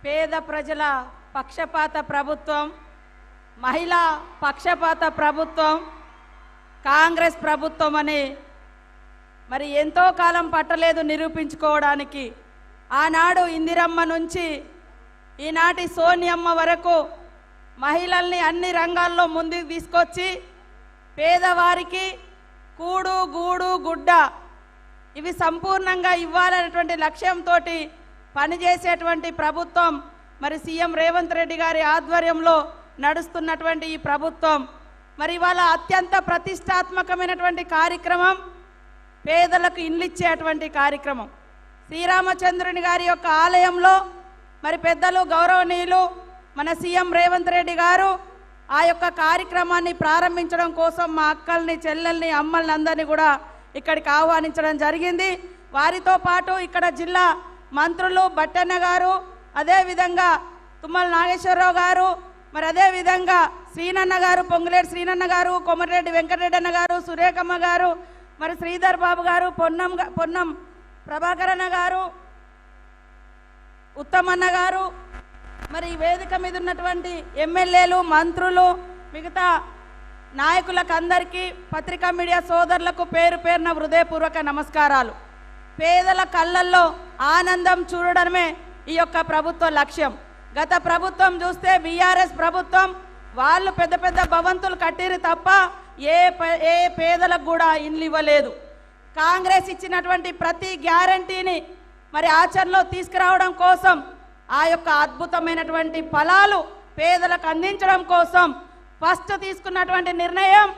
పేద ప్రజల పక్షపాత ప్రభుత్వం, మహిళా పక్షపాత ప్రభుత్వం కాంగ్రెస్ ప్రభుత్వం అని మరి ఎంతో కాలం పట్టలేదు నిరూపించుకోవడానికి. ఆనాడు ఇందిరమ్మ నుంచి ఈనాటి సోనియమ్మ వరకు మహిళల్ని అన్ని రంగాల్లో ముందుకు తీసుకొచ్చి పేదవారికి కూడు గూడు గుడ్డ ఇవి సంపూర్ణంగా ఇవ్వాలనేటువంటి లక్ష్యంతో పనిచేసేటువంటి ప్రభుత్వం మరి సీఎం రేవంత్ రెడ్డి గారి ఆధ్వర్యంలో నడుస్తున్నటువంటి ఈ ప్రభుత్వం మరి ఇవాళ అత్యంత ప్రతిష్టాత్మకమైనటువంటి కార్యక్రమం పేదలకు ఇండ్లు ఇచ్చేటువంటి కార్యక్రమం. శ్రీరామచంద్రుని గారి యొక్క ఆలయంలో మరి పెద్దలు గౌరవనీయులు మన సీఎం రేవంత్ రెడ్డి గారు ఆ యొక్క కార్యక్రమాన్ని ప్రారంభించడం కోసం మా అక్కల్ని చెల్లెల్ని అమ్మల్ని అందరినీ కూడా ఇక్కడికి ఆహ్వానించడం జరిగింది. వారితో పాటు ఇక్కడ జిల్లా మంత్రులు బట్టన్న గారు, అదేవిధంగా తుమ్మల నాగేశ్వరరావు గారు, మరి అదేవిధంగా శ్రీనన్న గారు, పొంగులేటి శ్రీనన్న గారు, కొమరెడ్డి వెంకటరెడ్డి అన్న గారు, సురేఖమ్మ గారు, మరి శ్రీధర్ బాబు గారు, పొన్నం ప్రభాకరన్న గారు, ఉత్తమన్న గారు, మరి వేదిక మీద ఉన్నటువంటి ఎమ్మెల్యేలు, మంత్రులు, మిగతా నాయకులకు అందరికీ, పత్రికా మీడియా సోదరులకు పేరు పేరున హృదయపూర్వక నమస్కారాలు. పేదల కళ్ళల్లో ఆనందం చూడడమే ఈ యొక్క ప్రభుత్వ లక్ష్యం. గత ప్రభుత్వం చూస్తే బీఆర్ఎస్ ప్రభుత్వం వాళ్ళు పెద్ద పెద్ద భవంతులు కట్టిరు తప్ప ఏ పేదలకు కూడా ఇండ్లు ఇవ్వలేదు. కాంగ్రెస్ ఇచ్చినటువంటి ప్రతి గ్యారంటీని మరి ఆచరణలో తీసుకురావడం కోసం ఆ యొక్క అద్భుతమైనటువంటి ఫలాలు పేదలకు అందించడం కోసం ఫస్ట్ తీసుకున్నటువంటి నిర్ణయం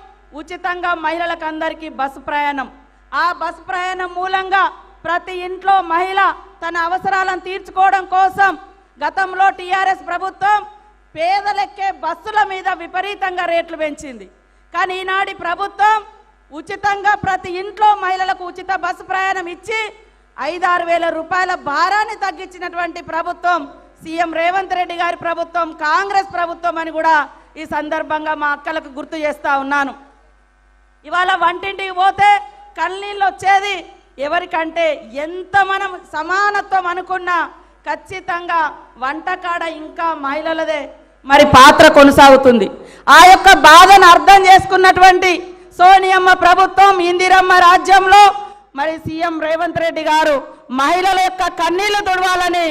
ఉచితంగా మహిళలకు అందరికీ బస్సు ప్రయాణం. ఆ బస్సు ప్రయాణం మూలంగా ప్రతి ఇంట్లో మహిళ తన అవసరాలను తీర్చుకోవడం కోసం గతంలో టీఆర్ఎస్ ప్రభుత్వం పేదలెక్కే బస్సుల మీద విపరీతంగా రేట్లు పెంచింది. కానీ ఈనాటి ప్రభుత్వం ఉచితంగా ప్రతి ఇంట్లో మహిళలకు ఉచిత బస్సు ప్రయాణం ఇచ్చి 5-6 వేల రూపాయల భారాన్ని తగ్గించినటువంటి ప్రభుత్వం సీఎం రేవంత్ రెడ్డి గారి ప్రభుత్వం, కాంగ్రెస్ ప్రభుత్వం అని కూడా ఈ సందర్భంగా మా అక్కలకు గుర్తు చేస్తా ఉన్నాను. ఇవాళ వంటింటికి పోతే కన్నీళ్ళు వచ్చేది ఎవరికంటే ఎంత మనం సమానత్వం అనుకున్నా ఖచ్చితంగా వంటకాడ ఇంకా మహిళలదే మరి పాత్ర కొనసాగుతుంది. ఆ యొక్క బాధను అర్థం చేసుకున్నటువంటి సోనియమ్మ ప్రభుత్వం, ఇందిరమ్మ రాజ్యంలో మరి సీఎం రేవంత్ రెడ్డి గారు మహిళల యొక్క కన్నీళ్లు తుడవాలని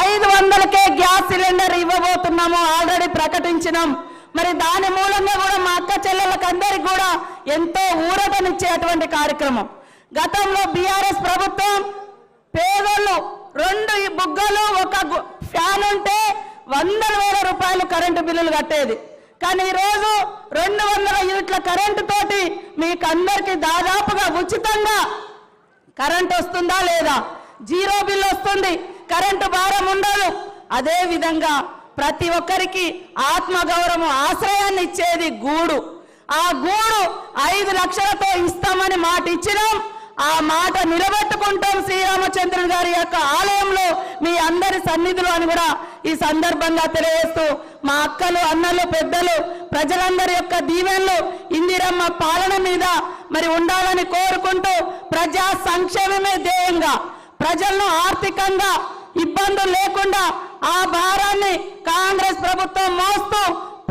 500కే గ్యాస్ సిలిండర్ ఇవ్వబోతున్నాము ఆల్రెడీ ప్రకటించినాం. మరి దాని మూలంగా కూడా మా అక్క చెల్లెళ్ళకి అందరికి కూడా ఎంతో ఊరటనిచ్చేటువంటి కార్యక్రమం. గతంలో బీఆర్ఎస్ ప్రభుత్వం పేదోళ్ళు 2 బుగ్గలు 1 ఫ్యాన్ ఉంటే 100,000 రూపాయలు కరెంటు బిల్లులు కట్టేది. కానీ ఈరోజు 200 యూనిట్ల కరెంటు తోటి మీకు అందరికీ దాదాపుగా ఉచితంగా కరెంట్ వస్తుందా లేదా, జీరో బిల్ వస్తుంది, కరెంటు భారం ఉండదు. అదే విధంగా ప్రతి ఒక్కరికి ఆత్మగౌరవం ఆశ్రయాన్ని ఇచ్చేది గూడు. ఆ గూడు 5 లక్షలతో ఇస్తామని మాట ఇచ్చినాం. ఆ మాట నిలబెట్టుకుంటాం శ్రీరామచంద్రుని గారి యొక్క ఆలయంలో మీ అందరి సన్నిధులు అని కూడా ఈ సందర్భంగా తెలియజేస్తూ మా అక్కలు, అన్నలు, పెద్దలు, ప్రజలందరి యొక్క దీవెనలు ఇందిరమ్మ పాలన మీద మరి ఉండాలని కోరుకుంటూ ప్రజా సంక్షేమమే ధ్యేయంగా ప్రజలను ఆర్థికంగా ఇబ్బందులు లేకుండా ఆ భారాన్ని కాంగ్రెస్ ప్రభుత్వం మోస్తూ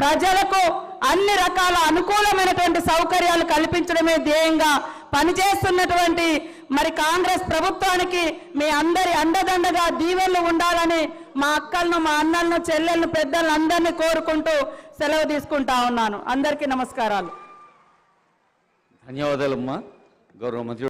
ప్రజలకు అన్ని రకాల అనుకూలమైనటువంటి సౌకర్యాలు కల్పించడమే ధ్యేయంగా పనిచేస్తున్నటువంటి మరి కాంగ్రెస్ ప్రభుత్వానికి మీ అందరి అండదండగా దీవెనలు ఉండాలని మా అక్కలను, మా అన్నలను, చెల్లెలను, పెద్దలను అందరినీ కోరుకుంటూ సెలవు తీసుకుంటా ఉన్నాను. అందరికీ నమస్కారాలు. ధన్యవాదాలమ్మా. గౌరవ మంత్రి